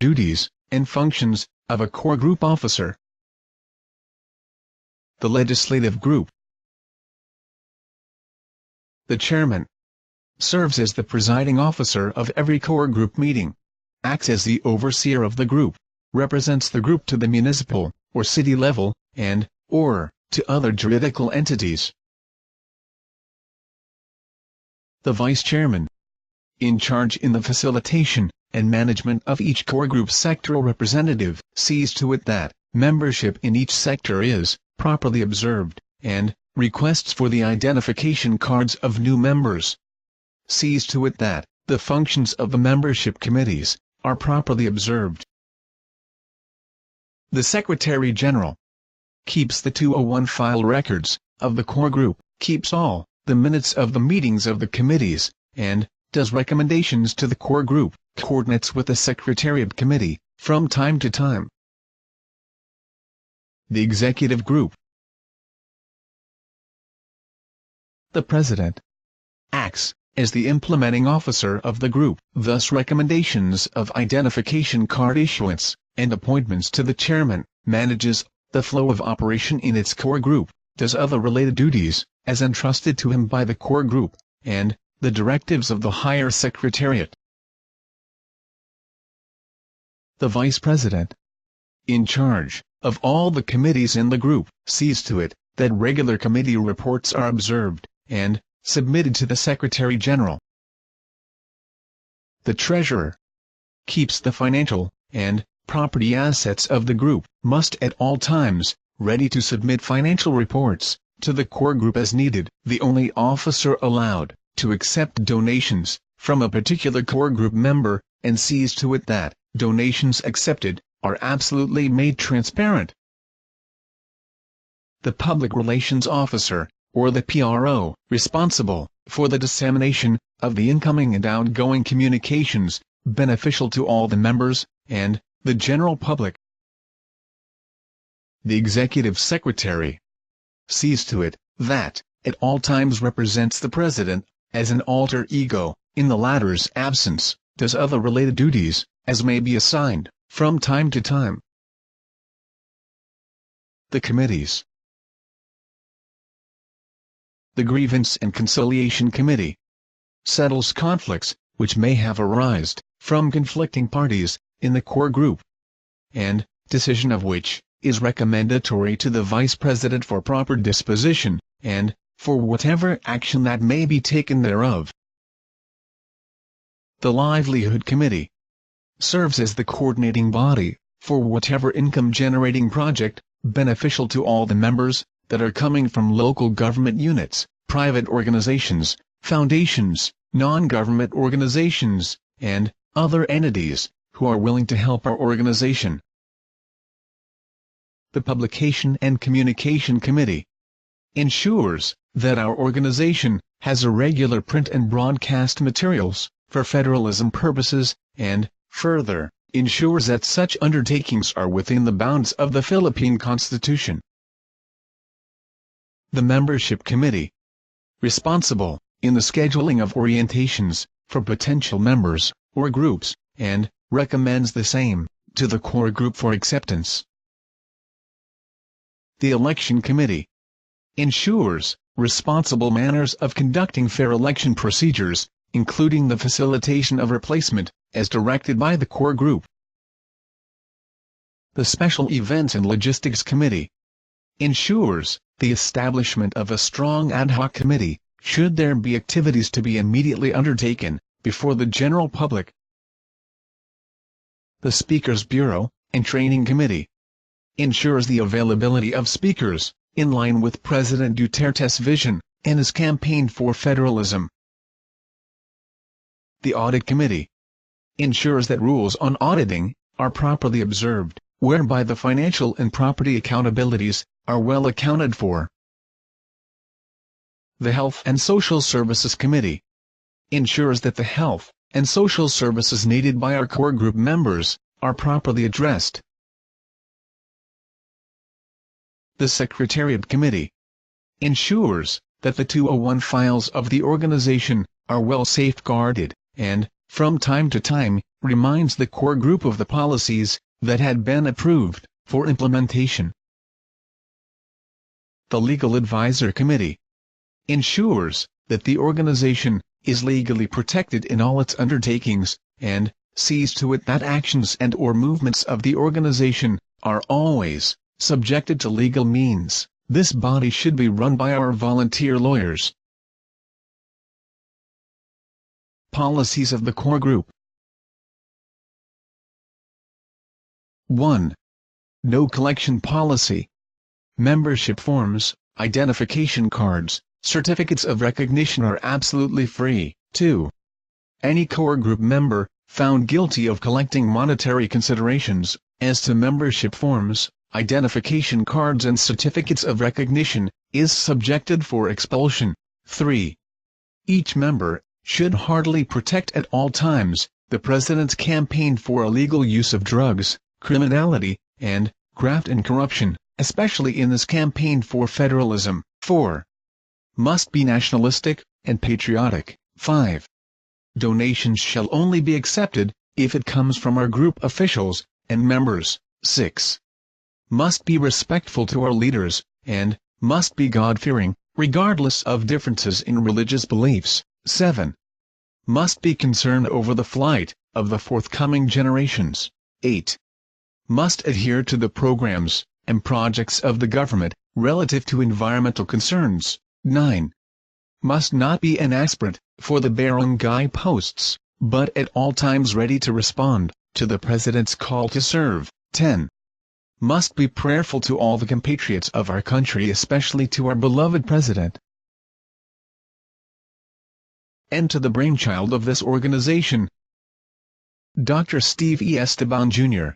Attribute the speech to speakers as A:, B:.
A: Duties and functions of a core group officer. The legislative group. The chairman serves as the presiding officer of every core group meeting, acts as the overseer of the group, represents the group to the municipal or city level, and/or to other juridical entities. The vice chairman, in charge in the facilitation and management of each core group sectoral representative, sees to it that membership in each sector is properly observed, and requests for the identification cards of new members. Sees to it that the functions of the membership committees are properly observed. The Secretary General keeps the 201 file records of the core group, keeps all the minutes of the meetings of the committees, and does recommendations to the core group, coordinates with the Secretariat Committee from time to time. The executive group. The President acts as the implementing officer of the group, thus recommendations of identification card issuance and appointments to the chairman, manages the flow of operation in its core group, does other related duties as entrusted to him by the core group, and the directives of the higher secretariat. The Vice President, in charge of all the committees in the group, sees to it that regular committee reports are observed and submitted to the Secretary General. The Treasurer keeps the financial and property assets of the group, must at all times ready to submit financial reports to the core group as needed, the only officer allowed to accept donations from a particular core group member, and sees to it that donations accepted are absolutely made transparent. The Public Relations Officer, or the PRO, responsible for the dissemination of the incoming and outgoing communications beneficial to all the members and the general public. The Executive Secretary sees to it that at all times represents the President as an alter ego in the latter's absence, does other related duties as may be assigned from time to time. The committees. The Grievance and Conciliation Committee settles conflicts which may have arisen from conflicting parties in the core group, and decision of which is recommendatory to the Vice President for proper disposition, and for whatever action that may be taken thereof. The Livelihood Committee serves as the coordinating body for whatever income-generating project beneficial to all the members that are coming from local government units, private organizations, foundations, non-government organizations, and other entities who are willing to help our organization. The Publication and Communication Committee ensures that our organization has a regular print and broadcast materials for federalism purposes, and, further, ensures that such undertakings are within the bounds of the Philippine Constitution. The Membership Committee, responsible in the scheduling of orientations for potential members or groups, and recommends the same to the core group for acceptance. The Election Committee ensures responsible manners of conducting fair election procedures, including the facilitation of replacement, as directed by the core group. The Special Events and Logistics Committee ensures the establishment of a strong ad hoc committee, should there be activities to be immediately undertaken before the general public. The Speakers Bureau and Training Committee ensures the availability of speakers, in line with President Duterte's vision and his campaign for federalism. The Audit Committee ensures that rules on auditing are properly observed, whereby the financial and property accountabilities are well accounted for. The Health and Social Services Committee ensures that the health and social services needed by our core group members are properly addressed. The Secretariat Committee ensures that the 201 files of the organization are well safeguarded, and, from time to time, reminds the core group of the policies that had been approved for implementation. The Legal Advisor Committee ensures that the organization is legally protected in all its undertakings, and sees to it that actions and/or movements of the organization are always subjected to legal means. This body should be run by our volunteer lawyers. Policies of the core group. 1. No collection policy. Membership forms, identification cards, certificates of recognition are absolutely free. 2. Any core group member found guilty of collecting monetary considerations, as to membership forms, identification cards and certificates of recognition, is subjected for expulsion. 3. Each member should heartily protect at all times the President's campaign for illegal use of drugs, criminality, and graft and corruption, especially in this campaign for federalism. 4. Must be nationalistic and patriotic. 5. Donations shall only be accepted if it comes from our group officials and members. 6. Must be respectful to our leaders, and must be God-fearing, regardless of differences in religious beliefs. 7. Must be concerned over the flight of the forthcoming generations. 8. Must adhere to the programs and projects of the government relative to environmental concerns. 9. Must not be an aspirant for the barangay posts, but at all times ready to respond to the President's call to serve. 10. Must be prayerful to all the compatriots of our country, especially to our beloved President. And to the brainchild of this organization, Dr. Steve E. Esteban, Jr.